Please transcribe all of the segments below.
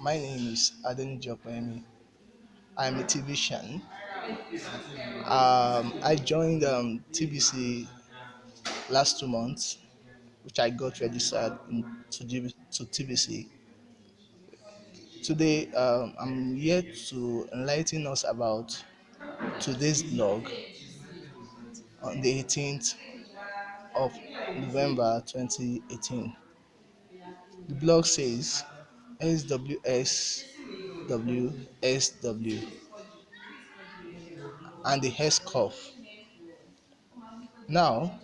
My name is Aden Jopemi. I'm a TVician. I joined TBC last 2 months, which I got registered to TBC. Today, I'm here to enlighten us about today's blog on the 18th of November 2018. The blog says SWSWSW and the S curve. Now,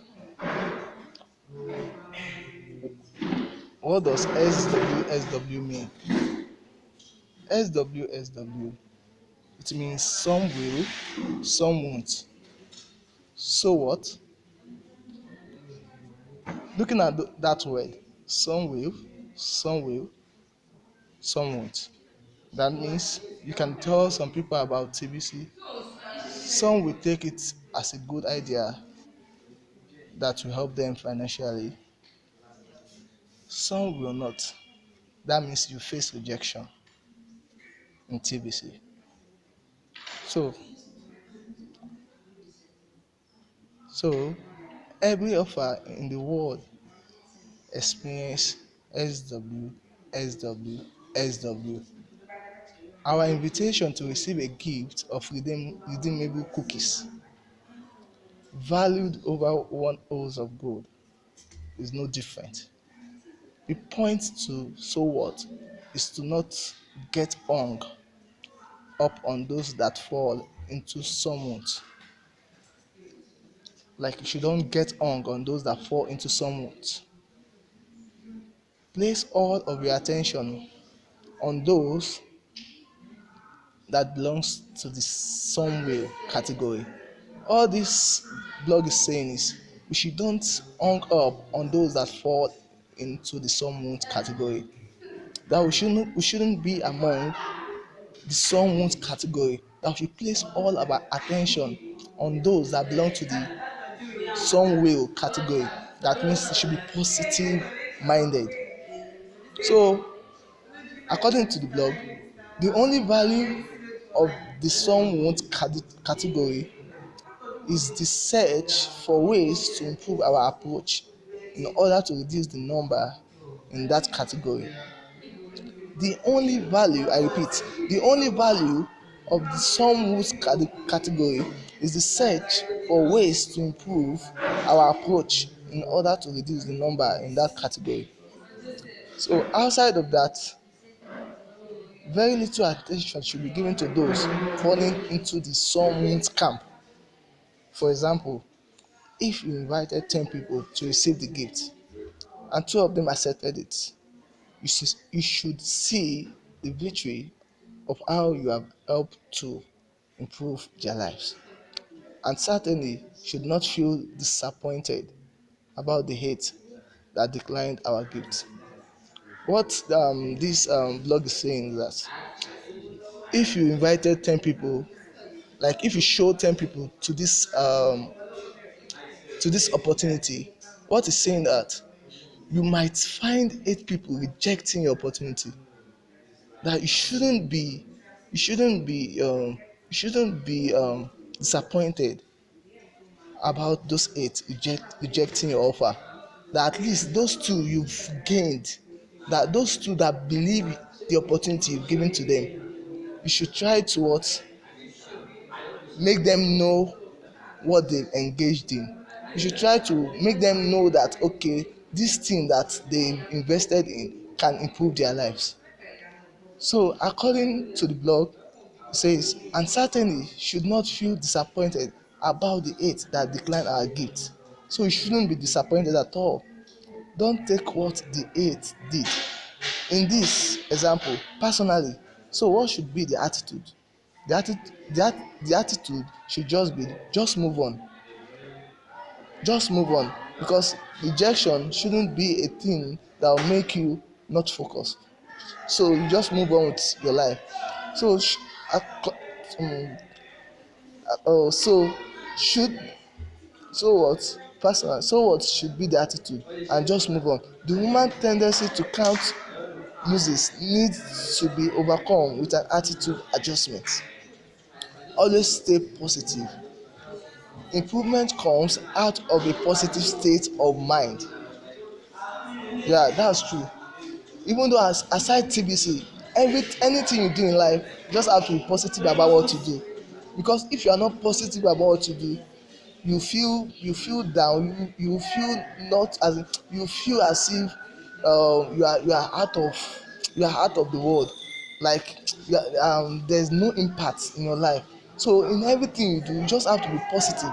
what does SWSW mean? SWSW, it means some will, some won't. So what? Looking at that word, some will, some won't. That means you can tell some people about TBC. Some will take it as a good idea that will help them financially. Some will not. That means you face rejection in TBC. So, so every offer in the world experience SW, SW, SW. Our invitation to receive a gift of redeemable cookies valued over 1 ounce of gold is no different. The point to so what is to not get hung up on those that fall into someone's. Like you don't get hung on those that fall into someone's. Place all of your attention on those that belongs to the somewhere category. All this blog is saying is we should don't hung up on those that fall into the someone category. That we shouldn't be among the someone category. That we should place all our attention on those that belong to the some will category. That means it should be positive minded. So according to the blog, the only value of the some won't category is the search for ways to improve our approach in order to reduce the number in that category. The only value, I repeat, the only value of the some won't category is the search for ways to improve our approach in order to reduce the number in that category. So outside of that, very little attention should be given to those falling into the some won't camp. For example, if you invited 10 people to receive the gift and 2 of them accepted it, you should see the victory of how you have helped to improve their lives, and certainly should not feel disappointed about the hate that declined our gift. What this blog is saying is that if you invited 10 people, like if you show 10 people to this opportunity, what is saying that you might find 8 people rejecting your opportunity. That you shouldn't be disappointed about those 8 rejecting your offer. That at least those 2 you've gained, that those 2 that believe the opportunity you've given to them, you should try to make them know what they've engaged in. You should try to make them know that okay, this thing that they invested in can improve their lives. So according to the blog, it says, and certainly should not feel disappointed about the 8 that declined our gift. So you shouldn't be disappointed at all. Don't take what the 8 did. In this example, personally, so what should be the attitude? The attitude should just be just move on. Just move on, because rejection shouldn't be a thing that will make you not focus. So you just move on with your life. So um, so should so what personal so what should be the attitude, and just move on. The human tendency to count loses needs to be overcome with an attitude adjustment. Always stay positive. Improvement comes out of a positive state of mind. Yeah, that's true. Even though aside TBC, anything you do in life, you just have to be positive about what you do. Because if you are not positive about what you do, you feel down, you feel not as you feel as if you are out of the world, like there's no impact in your life. So in everything you do, you just have to be positive.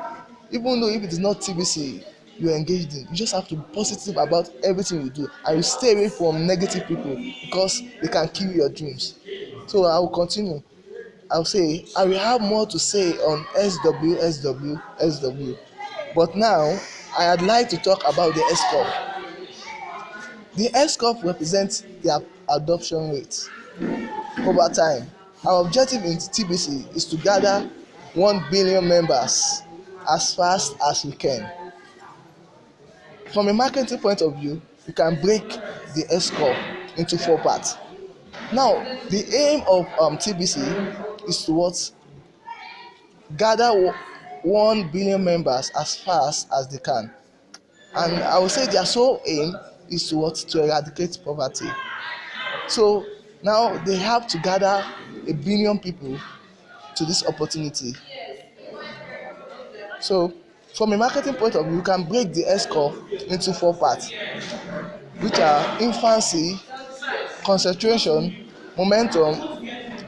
Even though if it is not TBC you are engaged in, you just have to be positive about everything you do, and you stay away from negative people because they can kill your dreams. So I will continue. I'll say I will have more to say on SWSWSW, but now I'd like to talk about the S-curve. The S-curve represents the adoption rate over time. Our objective in TBC is to gather 1 billion members as fast as we can. From a marketing point of view, we can break the S-curve into 4 parts. Now, the aim of TBC is to what? Gather 1 billion members as fast as they can. And I would say their sole aim is to what? To eradicate poverty. So now they have to gather 1 billion people to this opportunity. So from a marketing point of view, you can break the S-curve into 4 parts, which are infancy, concentration, momentum,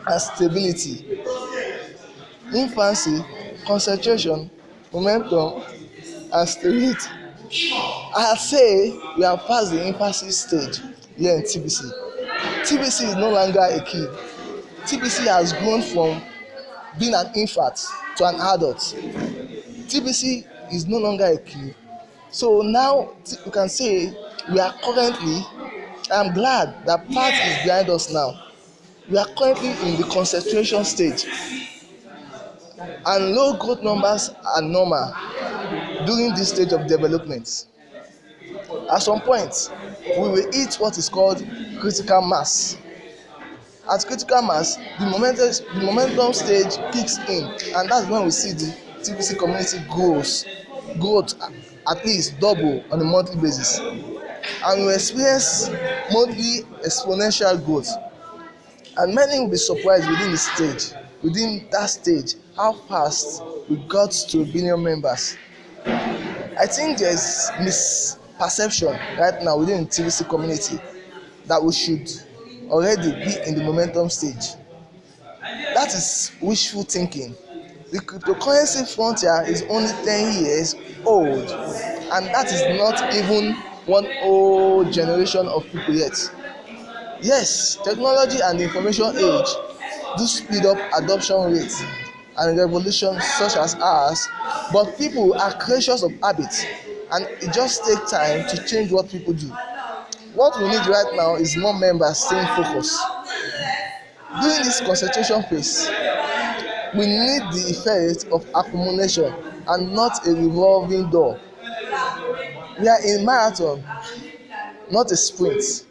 and stability. Infancy, concentration, momentum, and stability. I say we have passed the infancy stage here in TBC. TBC is no longer a kid. TBC has grown from being an infant to an adult. TBC is no longer a kid. So now you can say we are currently, I'm glad that part is behind us now. We are currently in the concentration stage, and low growth numbers are normal during this stage of development. At some point, we will hit what is called critical mass. At critical mass, the momentum stage kicks in, and that's when we see the TBC community growth at least double on a monthly basis, and we experience monthly exponential growth. And many will be surprised within that stage, how fast we got to 1 billion members. I think there is misperception right now within the TBC community that we should already be in the momentum stage. That is wishful thinking. The cryptocurrency frontier is only 10 years old, and that is not even one whole generation of people yet. Yes, technology and the information age do speed up adoption rates and revolutions such as ours, but people are creatures of habits, and it just takes time to change what people do. What we need right now is more members staying focused. During this concentration phase, we need the effect of accumulation and not a revolving door. We are in marathon, not a sprint.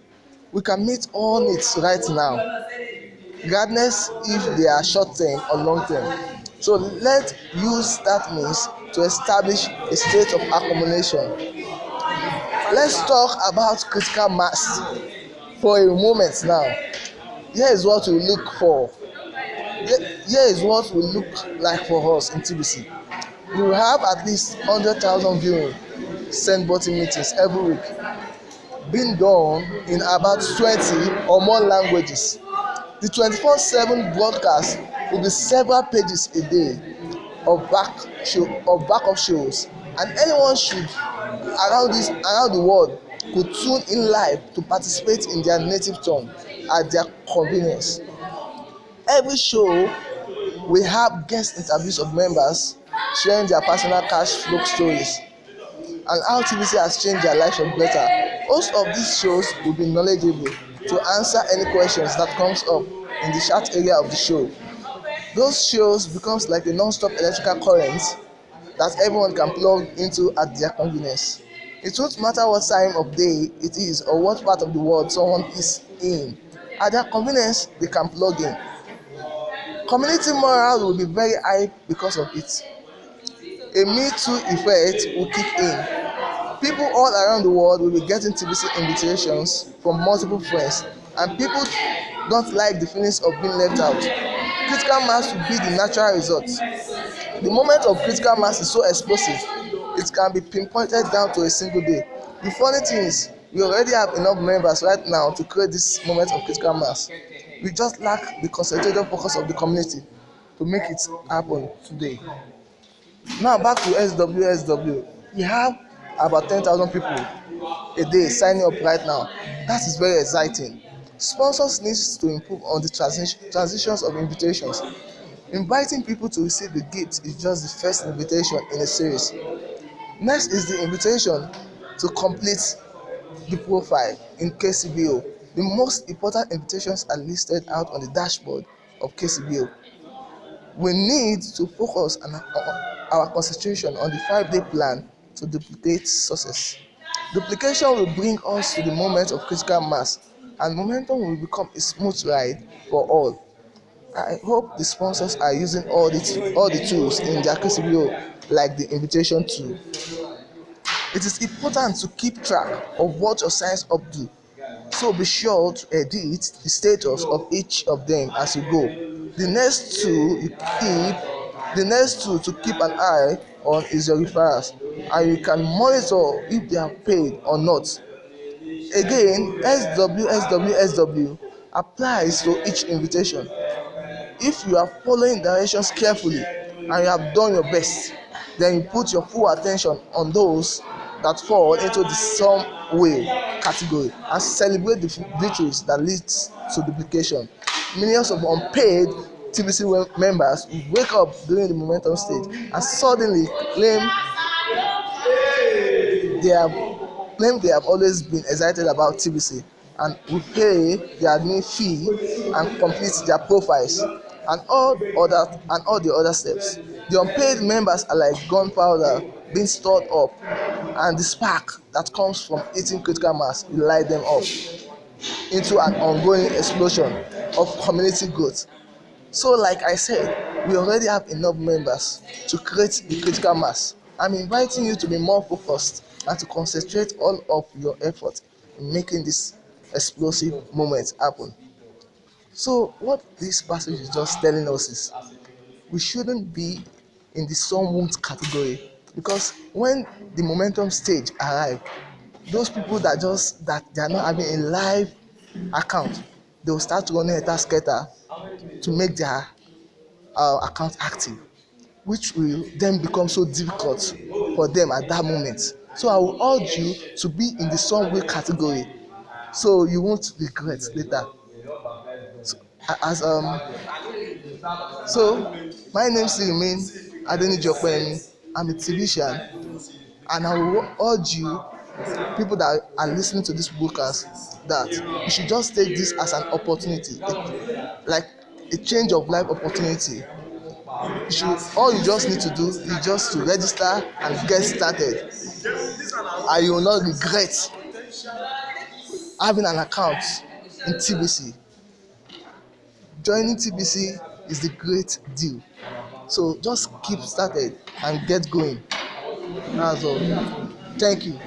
We can meet all needs right now, regardless if they are short term or long term. So let's use that means to establish a state of accumulation. Let's talk about critical mass for a moment now. Here is what we look for. Here is what will look like for us in TBC. We will have at least 100,000 viewing send button meetings every week, being done in about 20 or more languages. The 24/7 broadcast will be several pages a day of backup shows, and anyone should around the world could tune in live to participate in their native tongue at their convenience. Every show we have guest interviews of members sharing their personal cash flow stories and how TBC has changed their lives for better. Most of these shows will be knowledgeable to answer any questions that comes up in the chat area of the show. Those shows becomes like a non-stop electrical current that everyone can plug into at their convenience. It won't matter what time of day it is or what part of the world someone is in. At their convenience, they can plug in. Community morale will be very high because of it. A Me Too effect will kick in. People all around the world will be getting TBC invitations from multiple friends, and people don't like the feelings of being left out. Critical mass will be the natural result. The moment of critical mass is so explosive, it can be pinpointed down to a single day. The funny thing is, we already have enough members right now to create this moment of critical mass. We just lack the concentrated focus of the community to make it happen today. Now back to SWSW. We have about 10,000 people a day signing up right now. That is very exciting. Sponsors need to improve on the transitions of invitations. Inviting people to receive the gift is just the first invitation in a series. Next is the invitation to complete the profile in KCBO. The most important invitations are listed out on the dashboard of KCBO. We need to focus on our concentration on the 5-day plan to duplicate success. Duplication will bring us to the moment of critical mass, and momentum will become a smooth ride for all. I hope the sponsors are using all the tools in their KCBO, like the invitation tool. It is important to keep track of what your signs up do, so be sure to edit the status of each of them as you go. The next tool to keep an eye on is your referrals, and you can monitor if they are paid or not. Again, SWSWSW applies to each invitation. If you are following directions carefully and you have done your best, then you put your full attention on those that fall into the some way category and celebrate the victories that leads to duplication. Millions of unpaid TBC members will wake up during the momentum stage and suddenly claim they have always been excited about TBC and will pay their admin fee and complete their profiles and all the other steps. The unpaid members are like gunpowder being stored up, and the spark that comes from eating critical mass will light them up into an ongoing explosion of community growth. So like I said, we already have enough members to create the critical mass. I'm inviting you to be more focused and to concentrate all of your effort in making this explosive moment happen. So what this passage is just telling us is we shouldn't be in the some won't category, because when the momentum stage arrive, those people that they are not having a live account, they will start running a scatter to make their account active, which will then become so difficult for them at that moment. So I will urge you to be in the some way category so you won't regret later. So, as so my name still remain Adenijokpeni. I'm a television, and I will urge you, people that are listening to this broadcast, that you should just take this as an opportunity, like a change of life opportunity. All you just need to do is just to register and get started, and you will not regret having an account in TBC. Joining TBC is the great deal. So just keep started and get going. That's all. Thank you.